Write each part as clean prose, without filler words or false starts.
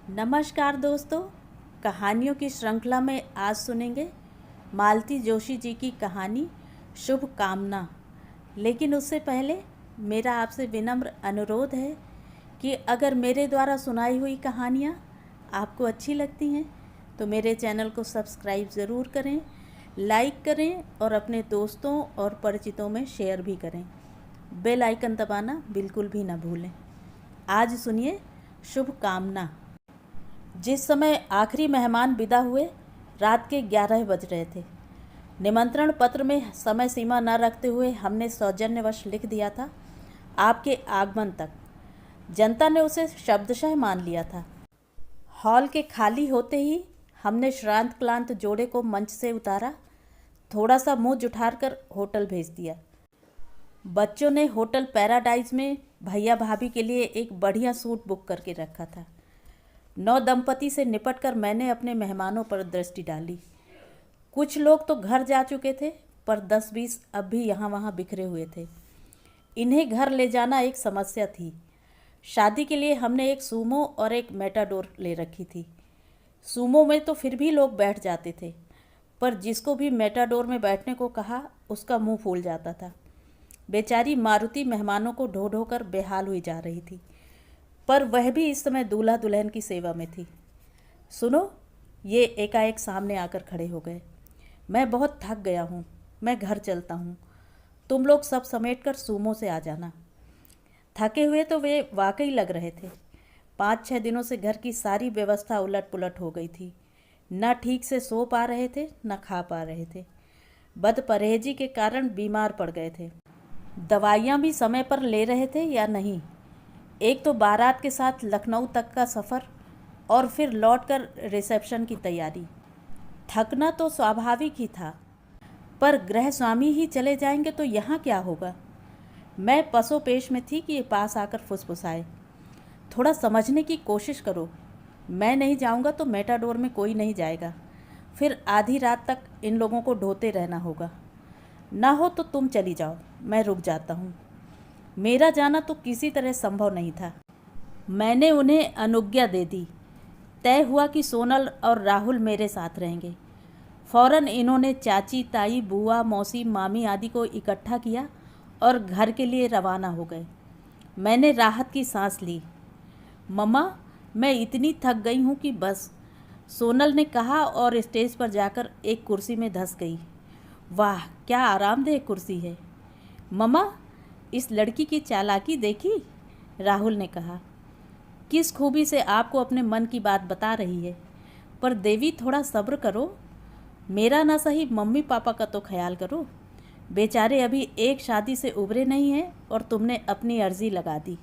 नमस्कार दोस्तों, कहानियों की श्रृंखला में आज सुनेंगे मालती जोशी जी की कहानी शुभ कामना। लेकिन उससे पहले मेरा आपसे विनम्र अनुरोध है कि अगर मेरे द्वारा सुनाई हुई कहानियाँ आपको अच्छी लगती हैं तो मेरे चैनल को सब्सक्राइब ज़रूर करें, लाइक करें और अपने दोस्तों और परिचितों में शेयर भी करें। बेल आइकन दबाना बिल्कुल भी ना भूलें। आज सुनिए शुभ कामना। जिस समय आखिरी मेहमान विदा हुए, रात के 11 बज रहे थे। निमंत्रण पत्र में समय सीमा न रखते हुए हमने सौजन्यवश लिख दिया था, आपके आगमन तक। जनता ने उसे शब्दशः मान लिया था। हॉल के खाली होते ही हमने श्रांत क्लांत जोड़े को मंच से उतारा, थोड़ा सा मुंह जुठारकर होटल भेज दिया। बच्चों ने होटल पैराडाइज में भैया भाभी के लिए एक बढ़िया सूट बुक करके रखा था। नौ दंपति से निपटकर मैंने अपने मेहमानों पर दृष्टि डाली। कुछ लोग तो घर जा चुके थे, पर 10-20 अब भी यहाँ वहाँ बिखरे हुए थे। इन्हें घर ले जाना एक समस्या थी। शादी के लिए हमने एक सूमो और एक मेटाडोर ले रखी थी। सूमो में तो फिर भी लोग बैठ जाते थे, पर जिसको भी मेटाडोर में बैठने को कहा उसका मुंह फूल जाता था। बेचारी मारुति मेहमानों को ढो ढो कर बेहाल हुई जा रही थी, पर वह भी इस समय दूल्हा दुल्हन की सेवा में थी। सुनो, ये एकाएक सामने आकर खड़े हो गए। मैं बहुत थक गया हूँ, मैं घर चलता हूँ। तुम लोग सब समेटकर सूमो से आ जाना। थके हुए तो वे वाकई लग रहे थे। 5-6 दिनों से घर की सारी व्यवस्था उलट पुलट हो गई थी। न ठीक से सो पा रहे थे, न खा पा रहे थे। बदपरहेजी के कारण बीमार पड़ गए थे। दवाइयाँ भी समय पर ले रहे थे या नहीं। एक तो बारात के साथ लखनऊ तक का सफ़र और फिर लौटकर रिसेप्शन की तैयारी। थकना तो स्वाभाविक ही था, पर गृह स्वामी ही चले जाएंगे तो यहाँ क्या होगा। मैं पसोपेश में थी कि ये पास आकर फुसफुसाए, थोड़ा समझने की कोशिश करो। मैं नहीं जाऊँगा तो मेटाडोर में कोई नहीं जाएगा, फिर आधी रात तक इन लोगों को ढोते रहना होगा। ना हो तो तुम चली जाओ, मैं रुक जाता हूँ। मेरा जाना तो किसी तरह संभव नहीं था। मैंने उन्हें अनुज्ञा दे दी। तय हुआ कि सोनल और राहुल मेरे साथ रहेंगे। फौरन इन्होंने चाची, ताई, बुआ, मौसी, मामी आदि को इकट्ठा किया और घर के लिए रवाना हो गए। मैंने राहत की सांस ली। मम्मा, मैं इतनी थक गई हूँ कि बस, सोनल ने कहा और स्टेज पर जाकर एक कुर्सी में धंस गई। वाह, क्या आरामदेह कुर्सी है। मम्मा, इस लड़की की चालाकी देखी? राहुल ने कहा। किस खूबी से आपको अपने मन की बात बता रही है। पर देवी, थोड़ा सब्र करो। मेरा ना सही, मम्मी पापा का तो ख्याल करो। बेचारे अभी एक शादी से उभरे नहीं हैं और तुमने अपनी अर्जी लगा दी।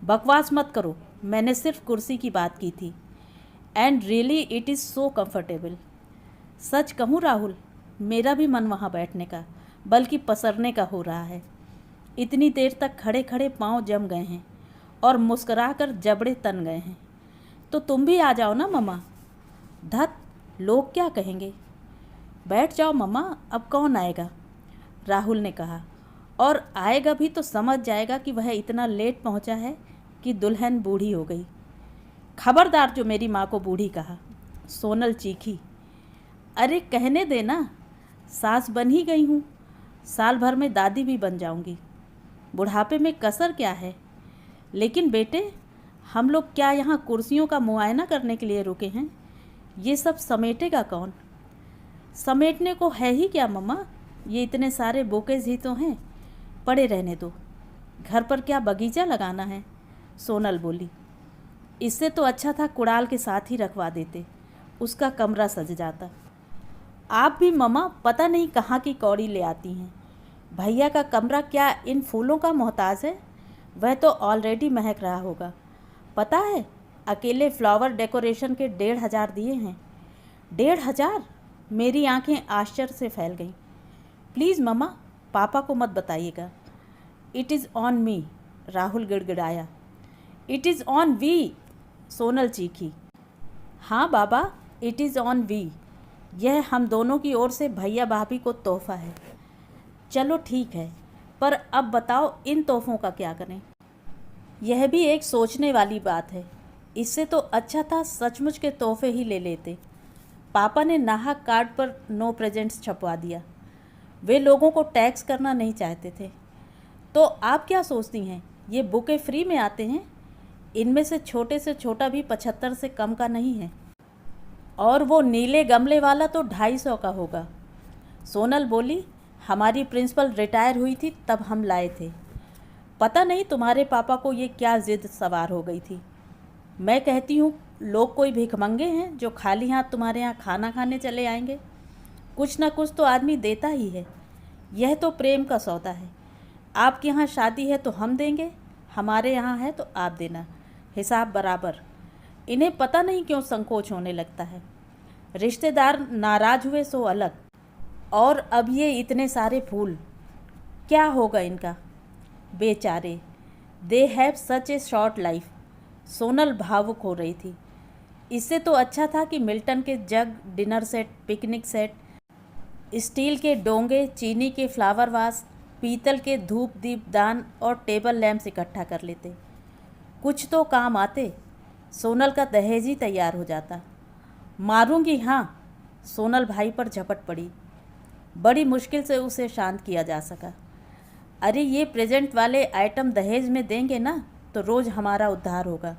बकवास मत करो, मैंने सिर्फ कुर्सी की बात की थी। And really it is so comfortable. सच कहूँ राहुल, मेरा भी मन वहाँ बैठने का, बल्कि पसरने का हो रहा है। इतनी देर तक खड़े खड़े पाँव जम गए हैं और मुस्कुराकर जबड़े तन गए हैं। तो तुम भी आ जाओ ना मम्मा। धत, लोग क्या कहेंगे। बैठ जाओ मम्मा, अब कौन आएगा, राहुल ने कहा। और आएगा भी तो समझ जाएगा कि वह इतना लेट पहुंचा है कि दुल्हन बूढ़ी हो गई। खबरदार जो मेरी माँ को बूढ़ी कहा, सोनल चीखी। अरे कहने देना, सास बन ही गई हूँ, साल भर में दादी भी बन जाऊँगी। बुढ़ापे में कसर क्या है। लेकिन बेटे, हम लोग क्या यहाँ कुर्सियों का मुआयना करने के लिए रुके हैं? ये सब समेटेगा कौन? समेटने को है ही क्या मम्मा, ये इतने सारे बोकेज ही तो हैं, पड़े रहने दो। घर पर क्या बगीचा लगाना है? सोनल बोली। इससे तो अच्छा था कुड़ाल के साथ ही रखवा देते, उसका कमरा सज जाता। आप भी मम्मा पता नहीं कहाँ की कौड़ी ले आती हैं। भैया का कमरा क्या इन फूलों का मोहताज है? वह तो ऑलरेडी महक रहा होगा। पता है, अकेले फ्लावर डेकोरेशन के 1,500 दिए हैं। 1,500? मेरी आंखें आश्चर्य से फैल गईं। प्लीज़ मम्मा, पापा को मत बताइएगा। It is on me, Rahul गिड़गिड़ाया। It is on we, Sonal चीखी। हाँ बाबा, इट इज़ ऑन वी। यह हम दोनों की ओर से भैया भाभी को तोहफा है। चलो ठीक है, पर अब बताओ इन तोहफों का क्या करें? यह भी एक सोचने वाली बात है। इससे तो अच्छा था सचमुच के तोहफे ही ले लेते। पापा ने नाहक कार्ड पर नो प्रेजेंट्स छपवा दिया। वे लोगों को टैक्स करना नहीं चाहते थे। तो आप क्या सोचती हैं, ये बुके फ्री में आते हैं? इनमें से छोटा भी 75 से कम का नहीं है, और वो नीले गमले वाला तो 250 का होगा। सोनल बोली, हमारी प्रिंसिपल रिटायर हुई थी तब हम लाए थे। पता नहीं तुम्हारे पापा को ये क्या जिद सवार हो गई थी। मैं कहती हूँ लोग कोई भिखमंगे हैं जो खाली हाथ तुम्हारे यहाँ खाना खाने चले आएंगे? कुछ ना कुछ तो आदमी देता ही है। यह तो प्रेम का सौदा है। आपके यहाँ शादी है तो हम देंगे, हमारे यहाँ है तो आप देना, हिसाब बराबर। इन्हें पता नहीं क्यों संकोच होने लगता है। रिश्तेदार नाराज हुए सो अलग, और अब ये इतने सारे फूल, क्या होगा इनका? बेचारे, they have such A short life. Sonal भावुक हो रही थी। इससे तो अच्छा था कि मिल्टन के jug, dinner set, picnic set, steel के डोंगे, चीनी के फ्लावर वास, पीतल के धूप दीपदान और टेबल लैंप्स इकट्ठा कर लेते। कुछ तो काम आते। सोनल का दहेज ही तैयार हो जाता। मारूंगी हाँ। सोनल भाई पर झपट पड़ी। बड़ी मुश्किल से उसे शांत किया जा सका। अरे ये प्रेजेंट वाले आइटम दहेज में देंगे ना तो रोज़ हमारा उद्धार होगा।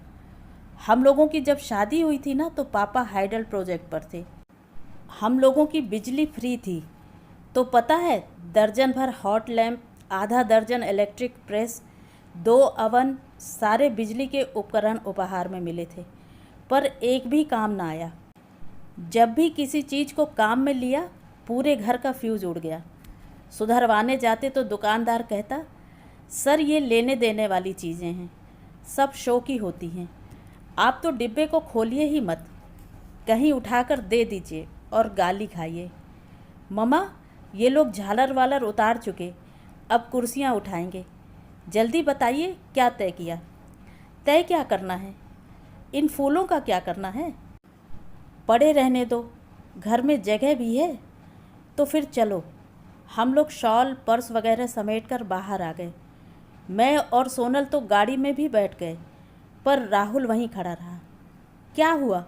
हम लोगों की जब शादी हुई थी ना तो पापा हाइडल प्रोजेक्ट पर थे। हम लोगों की बिजली फ्री थी, तो पता है दर्जन भर हॉट लैंप, आधा दर्जन इलेक्ट्रिक प्रेस, 2 अवन, सारे बिजली के उपकरण उपहार में मिले थे, पर एक भी काम ना आया। जब भी किसी चीज़ को काम में लिया पूरे घर का फ्यूज उड़ गया। सुधरवाने जाते तो दुकानदार कहता, सर ये लेने देने वाली चीज़ें हैं, सब शो की होती हैं, आप तो डिब्बे को खोलिए ही मत, कहीं उठाकर दे दीजिए और गाली खाइए। मम्मा ये लोग झालर वालर उतार चुके, अब कुर्सियाँ उठाएंगे, जल्दी बताइए क्या तय किया? तय क्या करना है? इन फूलों का क्या करना है? पड़े रहने दो, घर में जगह भी है। तो फिर चलो। हम लोग शॉल, पर्स वगैरह समेट कर बाहर आ गए। मैं और सोनल तो गाड़ी में भी बैठ गए, पर राहुल वहीं खड़ा रहा। क्या हुआ?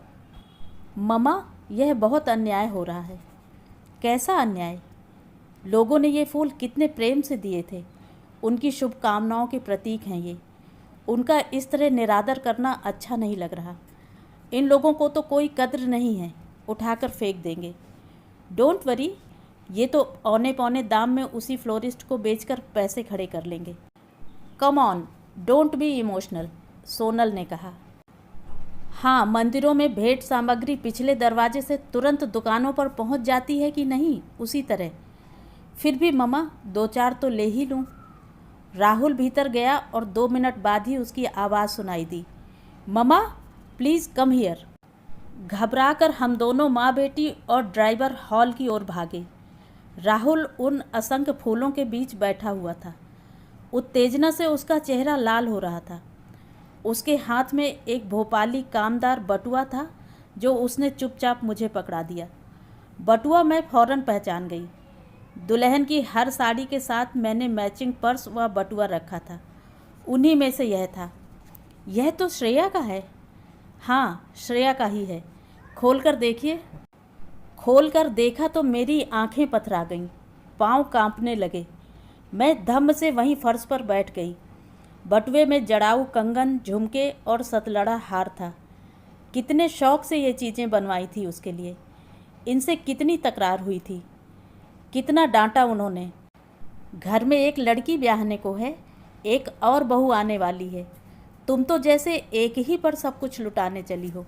मम्मा यह बहुत अन्याय हो रहा है। कैसा अन्याय? लोगों ने ये फूल कितने प्रेम से दिए थे, उनकी शुभकामनाओं के प्रतीक हैं ये। उनका इस तरह निरादर करना अच्छा नहीं लग रहा। इन लोगों को तो कोई कद्र नहीं है, उठाकर फेंक देंगे। डोंट वरी, ये तो औने पौने दाम में उसी फ्लोरिस्ट को बेचकर पैसे खड़े कर लेंगे। Come on, don't be emotional, Sonal ने कहा। हाँ, मंदिरों में भेंट सामग्री पिछले दरवाजे से तुरंत दुकानों पर पहुंच जाती है कि नहीं, उसी तरह। फिर भी मम्मा 2-4 तो ले ही लूँ। राहुल भीतर गया और 2 मिनट बाद ही उसकी आवाज़ सुनाई दी, मम्मा प्लीज़ कम हियर। घबराकर हम दोनों माँ बेटी और ड्राइवर हॉल की ओर भागे। राहुल उन असंख्य फूलों के बीच बैठा हुआ था। उत्तेजना से उसका चेहरा लाल हो रहा था। उसके हाथ में एक भोपाली कामदार बटुआ था जो उसने चुपचाप मुझे पकड़ा दिया। बटुआ मैं फ़ौरन पहचान गई। दुल्हन की हर साड़ी के साथ मैंने मैचिंग पर्स व बटुआ रखा था, उन्हीं में से यह था। यह तो श्रेया का है। हाँ, श्रेया का ही है। खोलकर देखिए। खोलकर देखा तो मेरी आंखें पथरा गईं, पाँव कांपने लगे। मैं धम्म से वहीं फर्श पर बैठ गई। बटुए में जड़ाऊ कंगन, झुमके और सतलड़ा हार था। कितने शौक से ये चीज़ें बनवाई थी उसके लिए। इनसे कितनी तकरार हुई थी, कितना डांटा उन्होंने। घर में एक लड़की ब्याहने को है, एक और बहू आने वाली है, तुम तो जैसे एक ही पर सब कुछ लुटाने चली हो।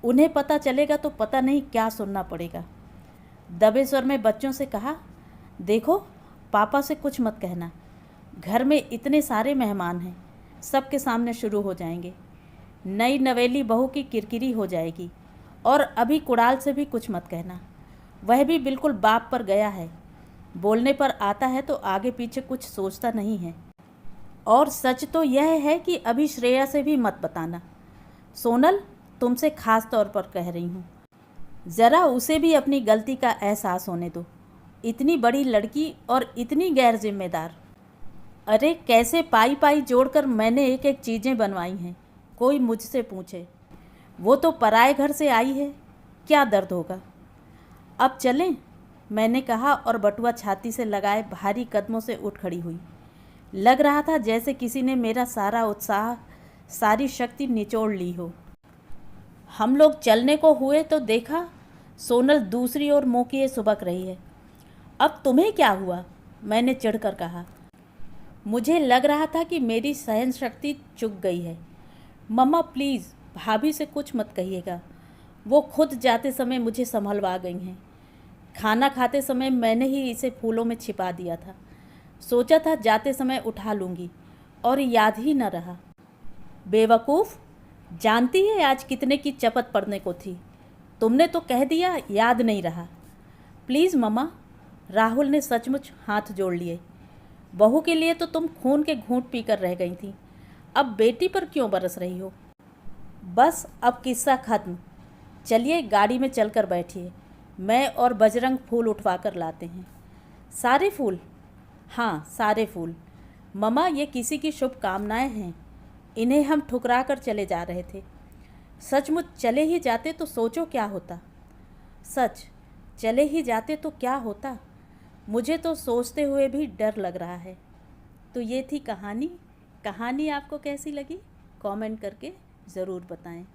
उन्हें पता चलेगा तो पता नहीं क्या सुनना पड़ेगा। दबे स्वर में बच्चों से कहा, देखो पापा से कुछ मत कहना, घर में इतने सारे मेहमान हैं, सबके सामने शुरू हो जाएंगे। नई नवेली बहू की किरकिरी हो जाएगी। और अभी कुणाल से भी कुछ मत कहना, वह भी बिल्कुल बाप पर गया है। बोलने पर आता है तो आगे पीछे कुछ सोचता नहीं है। और सच तो यह है कि अभी श्रेया से भी मत बताना। सोनल, तुमसे खास तौर पर कह रही हूँ, ज़रा उसे भी अपनी गलती का एहसास होने दो। इतनी बड़ी लड़की और इतनी गैर जिम्मेदार। अरे कैसे पाई पाई जोड़कर मैंने एक एक चीज़ें बनवाई हैं, कोई मुझसे पूछे, वो तो पराए घर से आई है, क्या दर्द होगा। अब चलें, मैंने कहा और बटुआ छाती से लगाए भारी कदमों से उठ खड़ी हुई। लग रहा था जैसे किसी ने मेरा सारा उत्साह, सारी शक्ति निचोड़ ली हो। हम लोग चलने को हुए तो देखा सोनल दूसरी ओर मुँह किए सुबक रही है। अब तुम्हें क्या हुआ, मैंने चिढ़कर कहा। मुझे लग रहा था कि मेरी सहन शक्ति चुक गई है। मम्मा प्लीज़ भाभी से कुछ मत कहिएगा, वो खुद जाते समय मुझे संभलवा गई हैं। खाना खाते समय मैंने ही इसे फूलों में छिपा दिया था, सोचा था जाते समय उठा लूँगी और याद ही न रहा। बेवकूफ़, जानती है आज कितने की चपत पड़ने को थी, तुमने तो कह दिया याद नहीं रहा। प्लीज़ मम्मा, राहुल ने सचमुच हाथ जोड़ लिए। बहू के लिए तो तुम खून के घूंट पीकर रह गई थी, अब बेटी पर क्यों बरस रही हो। बस अब किस्सा खत्म, चलिए गाड़ी में चलकर बैठिए, मैं और बजरंग फूल उठवा कर लाते हैं। सारे फूल? हाँ सारे फूल। मम्मा ये किसी की शुभकामनाएं हैं, इन्हें हम ठुकरा कर चले जा रहे थे। सचमुच चले ही जाते तो सोचो क्या होता। सच चले ही जाते तो क्या होता, मुझे तो सोचते हुए भी डर लग रहा है। तो ये थी कहानी। कहानी आपको कैसी लगी कमेंट करके ज़रूर बताएं।